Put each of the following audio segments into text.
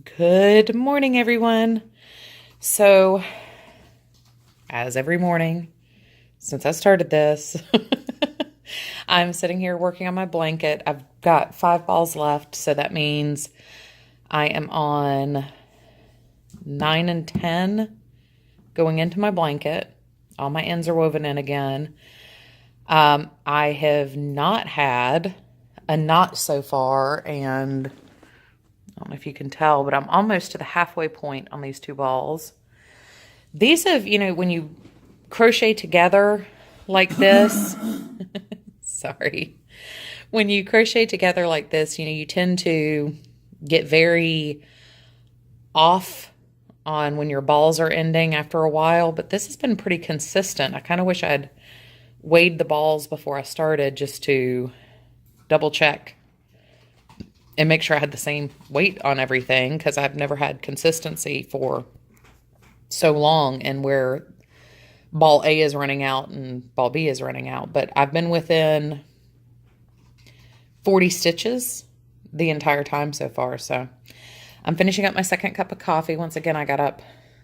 Good morning, everyone. So, as every morning since I started this, I'm sitting here working on my blanket. I've got 5 balls left, so that means I am on 9 and 10 going into my blanket. All my ends are woven in again. I have not had a knot so far, and I don't know if you can tell, but I'm almost to the halfway point on these 2 balls. These have, when you crochet together like this, sorry, when you crochet together like this, you tend to get very off on when your balls are ending after a while, but this has been pretty consistent. I kind of wish I'd weighed the balls before I started just to double check and make sure I had the same weight on everything, because I've never had consistency for so long and where ball A is running out and ball B is running out. But I've been within 40 stitches the entire time so far. So I'm finishing up my second cup of coffee. Once again, I got up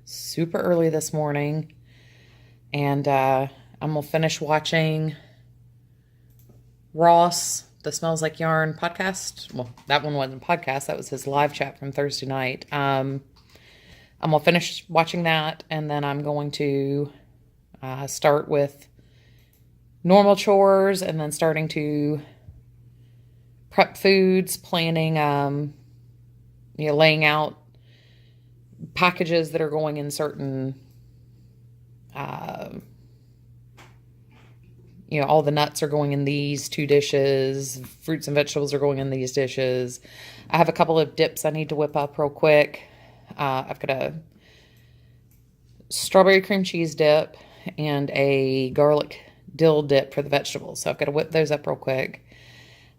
super early this morning, and I'm going to finish watching Ross, the Smells Like Yarn podcast. Well, that one wasn't a podcast. That was his live chat from Thursday night. I'm going to finish watching that, and then I'm going to start with normal chores, and then starting to prep foods, planning, laying out packages that are going in certain, all the nuts are going in these 2 dishes. Fruits and vegetables are going in these dishes. I have a couple of dips I need to whip up real quick. I've got a strawberry cream cheese dip and a garlic dill dip for the vegetables. So I've got to whip those up real quick.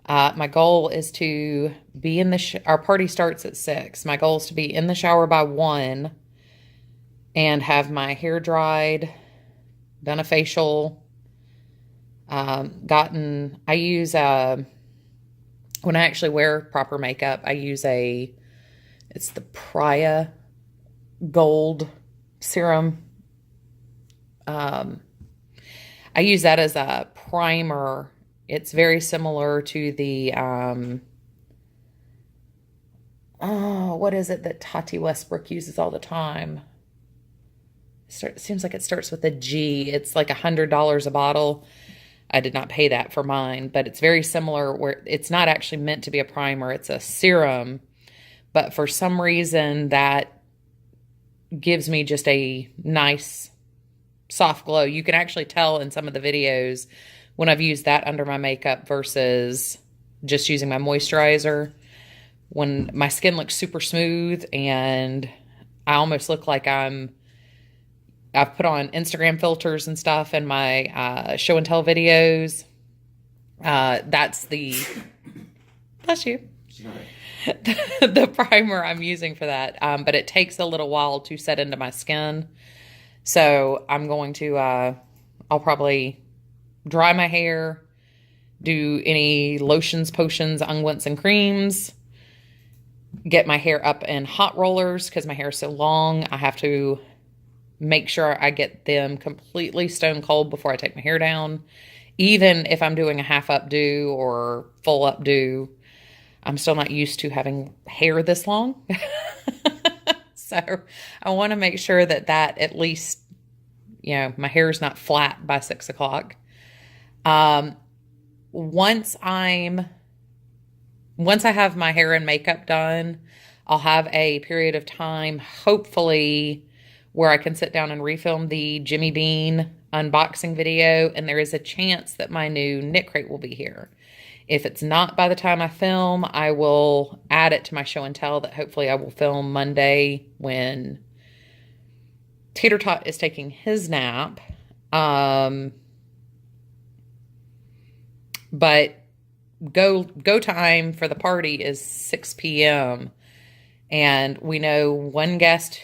My goal is to be in our party starts at 6. My goal is to be in the shower by 1 and have my hair dried, done a facial, I use, when I actually wear proper makeup, I use it's the Pria Gold Serum. I use that as a primer. It's very similar to the, what is it that Tati Westbrook uses all the time? Seems like it starts with a G. It's like $100 a bottle. I did not pay that for mine, but it's very similar, where it's not actually meant to be a primer. It's a serum, but for some reason that gives me just a nice soft glow. You can actually tell in some of the videos when I've used that under my makeup versus just using my moisturizer, when my skin looks super smooth and I almost look like I've put on Instagram filters and stuff in my show and tell videos. That's the, bless you, the primer I'm using for that. But it takes a little while to set into my skin. So I'm going to, I'll probably dry my hair, do any lotions, potions, unguents, and creams, get my hair up in hot rollers because my hair is so long. I have to make sure I get them completely stone cold before I take my hair down. Even if I'm doing a half updo or full updo, I'm still not used to having hair this long. So I want to make sure that at least, my hair is not flat by 6 o'clock. Once I have my hair and makeup done, I'll have a period of time, hopefully, where I can sit down and refilm the Jimmy Bean unboxing video, and there is a chance that my new knit crate will be here. If it's not by the time I film, I will add it to my show and tell that hopefully I will film Monday when Tater Tot is taking his nap. But go time for the party is 6 p.m. And we know one guest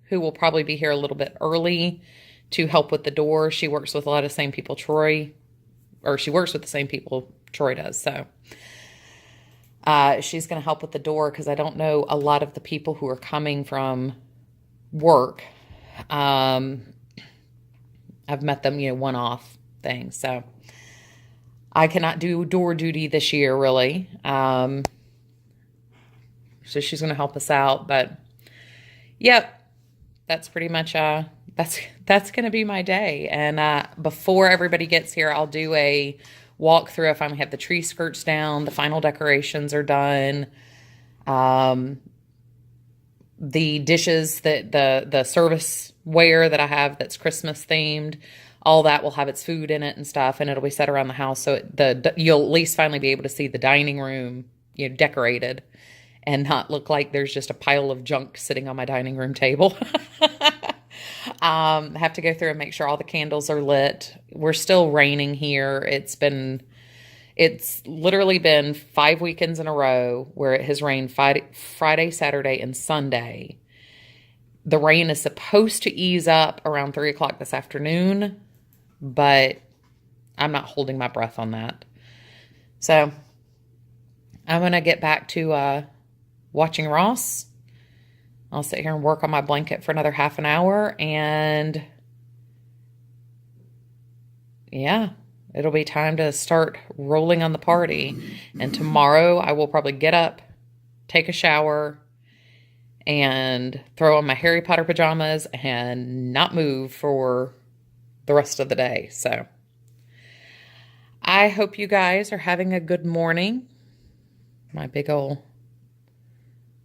who will probably be here a little bit early to help with the door. She works with a lot of the same people she works with the same people Troy does. So She's going to help with the door because I don't know a lot of the people who are coming from work. I've met them, one-off things. So I cannot do door duty this year, really. So she's going to help us out. But, yep, that's pretty much, that's going to be my day. And before everybody gets here, I'll do a walkthrough. I finally have the tree skirts down. The final decorations are done. The dishes, that the serviceware that I have that's Christmas themed, all that will have its food in it and stuff, and it'll be set around the house. So you'll at least finally be able to see the dining room, decorated, and not look like there's just a pile of junk sitting on my dining room table. I have to go through and make sure all the candles are lit. We're still raining here. It's literally been 5 weekends in a row where it has rained Friday, Saturday, and Sunday. The rain is supposed to ease up around 3 o'clock this afternoon, but I'm not holding my breath on that. So I'm going to get back to watching Ross. I'll sit here and work on my blanket for another half an hour, and yeah, it'll be time to start rolling on the party. And tomorrow I will probably get up, take a shower, and throw on my Harry Potter pajamas and not move for the rest of the day. So I hope you guys are having a good morning. My big old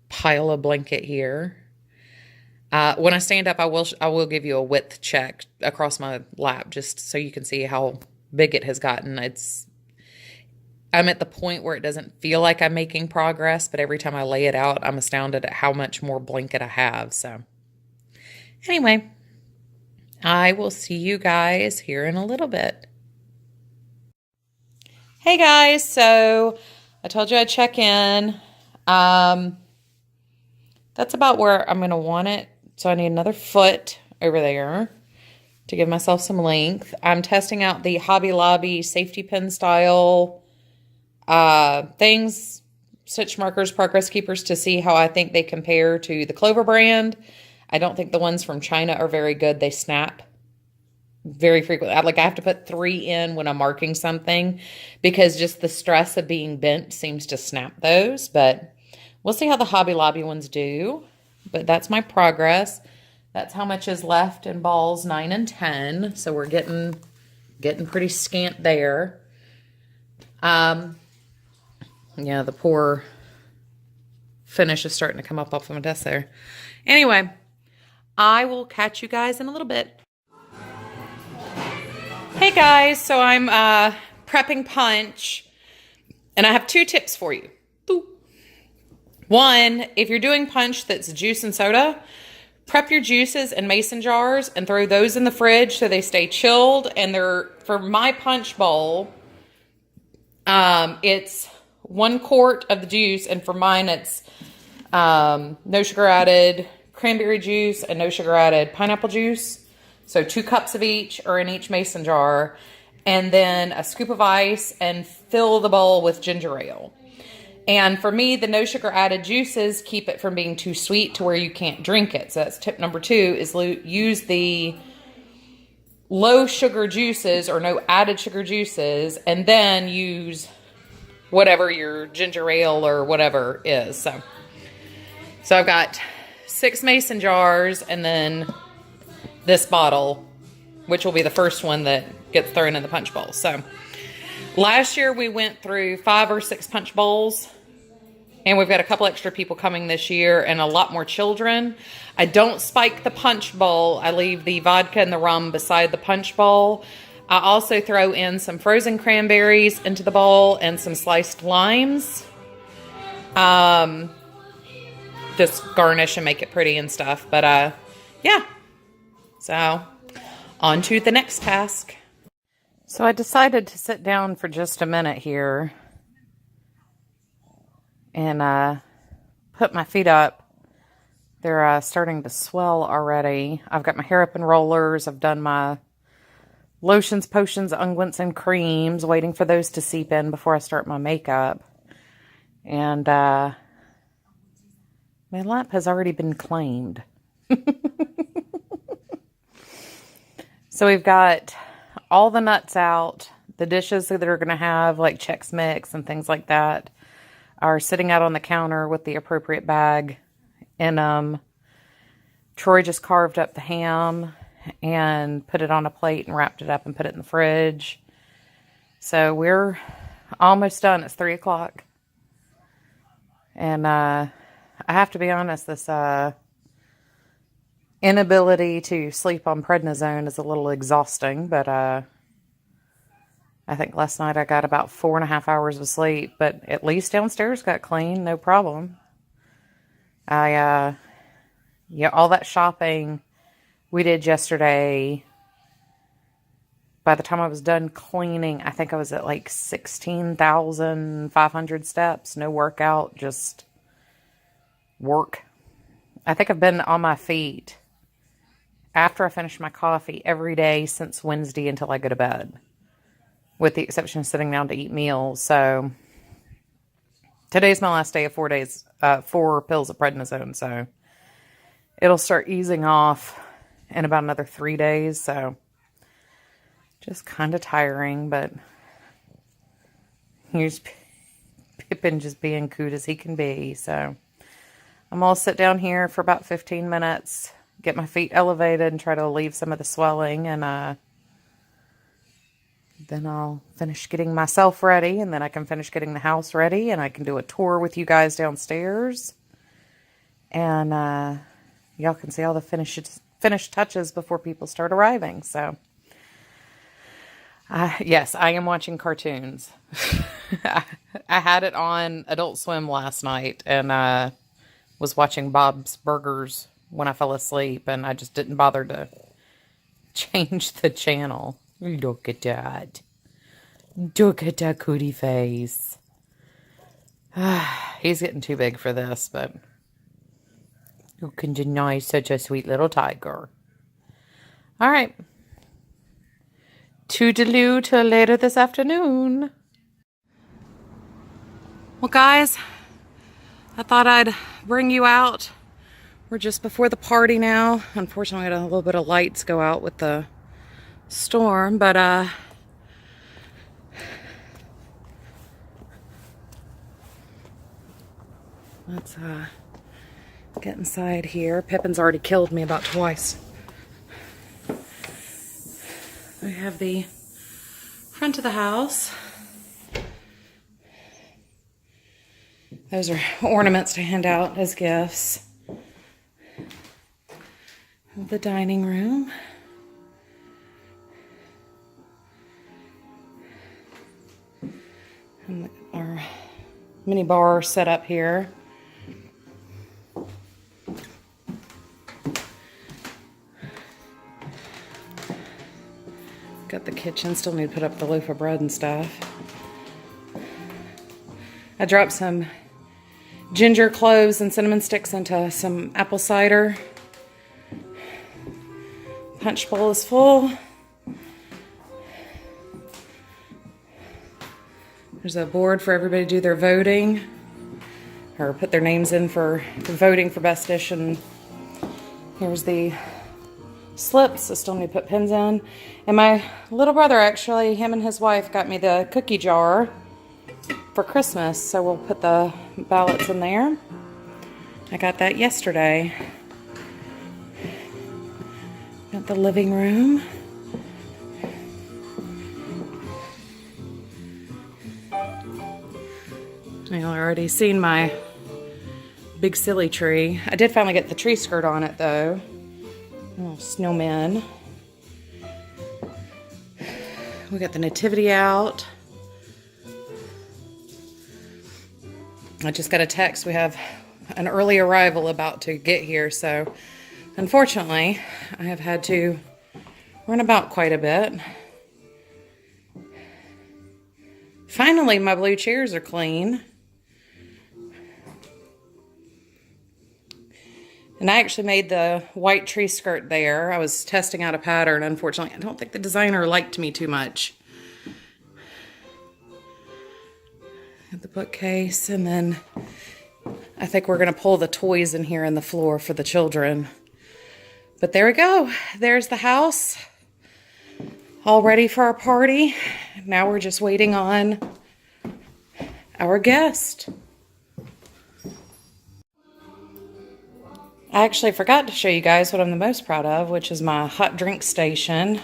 pile of blanket here. When I stand up, I will give you a width check across my lap just so you can see how big it has gotten. I'm at the point where it doesn't feel like I'm making progress, but every time I lay it out, I'm astounded at how much more blanket I have. So anyway, I will see you guys here in a little bit. Hey guys, so I told you I'd check in. That's about where I'm going to want it. So I need another foot over there to give myself some length. I'm testing out the Hobby Lobby safety pin style things, stitch markers, progress keepers, to see how I think they compare to the Clover brand. I don't think the ones from China are very good. They snap very frequently. I have to put 3 in when I'm marking something because just the stress of being bent seems to snap those. But we'll see how the Hobby Lobby ones do. But that's my progress. That's how much is left in balls 9 and 10. So we're getting pretty scant there. Yeah, the poor finish is starting to come up off of my desk there. Anyway, I will catch you guys in a little bit. Hey guys, so I'm prepping punch, and I have 2 tips for you. One, if you're doing punch that's juice and soda, prep your juices in mason jars and throw those in the fridge so they stay chilled. And for my punch bowl, it's 1 quart of the juice, and for mine it's no sugar added cranberry juice and no sugar added pineapple juice. So 2 cups of each are in each mason jar, and then a scoop of ice, and fill the bowl with ginger ale. And for me, the no sugar added juices keep it from being too sweet to where you can't drink it. So that's tip number 2, is use the low sugar juices or no added sugar juices, and then use whatever your ginger ale or whatever is. So I've got 6 mason jars, and then this bottle, which will be the first one that gets thrown in the punch bowl. So last year we went through 5 or 6 punch bowls, and we've got a couple extra people coming this year and a lot more children. I don't spike the punch bowl. I leave the vodka and the rum beside the punch bowl. I also throw in some frozen cranberries into the bowl and some sliced limes. Just garnish and make it pretty and stuff. But yeah. So on to the next task. So I decided to sit down for just a minute here and put my feet up. They're starting to swell already. I've got my hair up in rollers. I've done my lotions, potions, unguents, and creams, waiting for those to seep in before I start my makeup. And my lap has already been claimed. So we've got all the nuts out. The dishes that are going to have like Chex Mix and things like that are sitting out on the counter with the appropriate bag in them. Troy just carved up the ham and put it on a plate and wrapped it up and put it in the fridge. So we're almost done. It's 3 o'clock. And I have to be honest, this inability to sleep on prednisone is a little exhausting, but I think last night I got about 4.5 hours of sleep, but at least downstairs got clean, no problem. Yeah, all that shopping we did yesterday, by the time I was done cleaning, I think I was at like 16,500 steps. No workout, just work. I think I've been on my feet after I finish my coffee every day since Wednesday until I go to bed, with the exception of sitting down to eat meals. So today's my last day of 4 days, 4 pills of prednisone. So it'll start easing off in about another 3 days. So just kind of tiring, but here's Pippin just being cute as he can be. So I'm going to sit down here for about 15 minutes, get my feet elevated and try to relieve some of the swelling. And then I'll finish getting myself ready, and then I can finish getting the house ready, and I can do a tour with you guys downstairs. And y'all can see all the finished touches before people start arriving. So yes, I am watching cartoons. I had it on Adult Swim last night and was watching Bob's Burgers when I fell asleep, and I just didn't bother to change the channel. Look at that. Look at that cootie face. He's getting too big for this, but who can deny such a sweet little tiger? All right. Toodaloo till later this afternoon. Well, guys, I thought I'd bring you out. We're just before the party now. Unfortunately, we had a little bit of lights go out with the storm, but let's get inside here. Pippin's already killed me about twice. We have the front of the house. Those are ornaments to hand out as gifts. The dining room. And our mini bar set up here. Got the kitchen. Still need to put up the loaf of bread and stuff. I dropped some ginger cloves and cinnamon sticks into some apple cider. Punch bowl is full. There's a board for everybody to do their voting, or put their names in for voting for best dish. And here's the slips. I still need to put pins in. And my little brother, actually, him and his wife got me the cookie jar for Christmas, so we'll put the ballots in there. I got that yesterday. Got the living room. You've already seen my big silly tree. I did finally get the tree skirt on it, though. Oh, snowmen. We got the nativity out. I just got a text. We have an early arrival about to get here, so unfortunately, I have had to run about quite a bit. Finally, my blue chairs are clean. And I actually made the white tree skirt there. I was testing out a pattern. Unfortunately, I don't think the designer liked me too much. the bookcase, and then I think we're going to pull the toys in here in the floor for the children. But there we go. There's the house. All ready for our party. Now we're just waiting on our guest. I actually forgot to show you guys what I'm the most proud of, which is my hot drink station.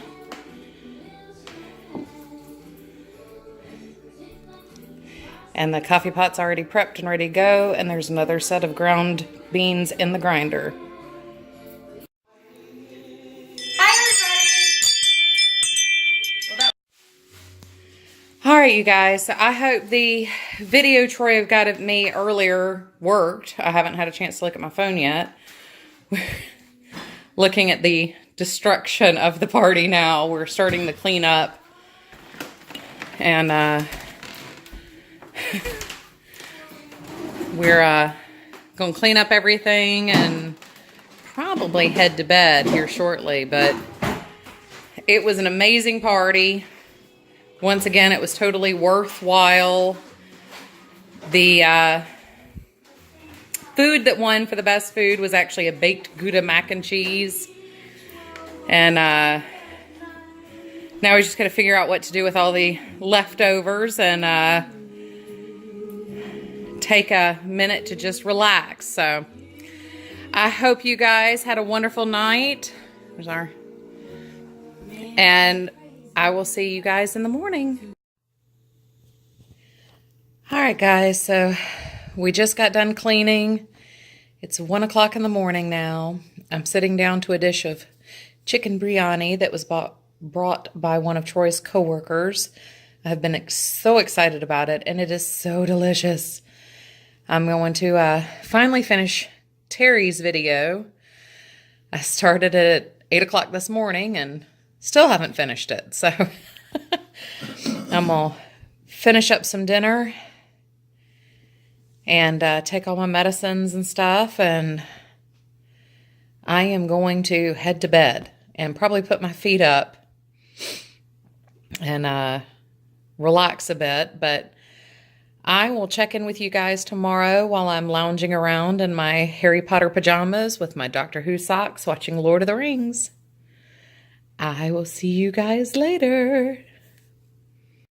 And the coffee pot's already prepped and ready to go, and there's another set of ground beans in the grinder. Hi, everybody! Alright, you guys, so I hope the video Troy got of me earlier worked. I haven't had a chance to look at my phone yet. Looking at the destruction of the party now. We're starting to clean up. And we're going to clean up everything and probably head to bed here shortly. But it was an amazing party. Once again, it was totally worthwhile. The food that won for the best food was actually a baked Gouda mac and cheese. And now we're just going to figure out what to do with all the leftovers and take a minute to just relax. So I hope you guys had a wonderful night. And I will see you guys in the morning. All right, guys. So we just got done cleaning. It's 1 o'clock in the morning now. I'm sitting down to a dish of chicken biryani that was brought by one of Troy's coworkers. I've been so excited about it, and it is so delicious. I'm going to finally finish Terry's video. I started it at 8 o'clock this morning and still haven't finished it. So I'm going to finish up some dinner and take all my medicines and stuff, and I am going to head to bed and probably put my feet up and relax a bit. But I will check in with you guys tomorrow while I'm lounging around in my Harry Potter pajamas with my Doctor Who socks watching Lord of the Rings. I will see you guys later.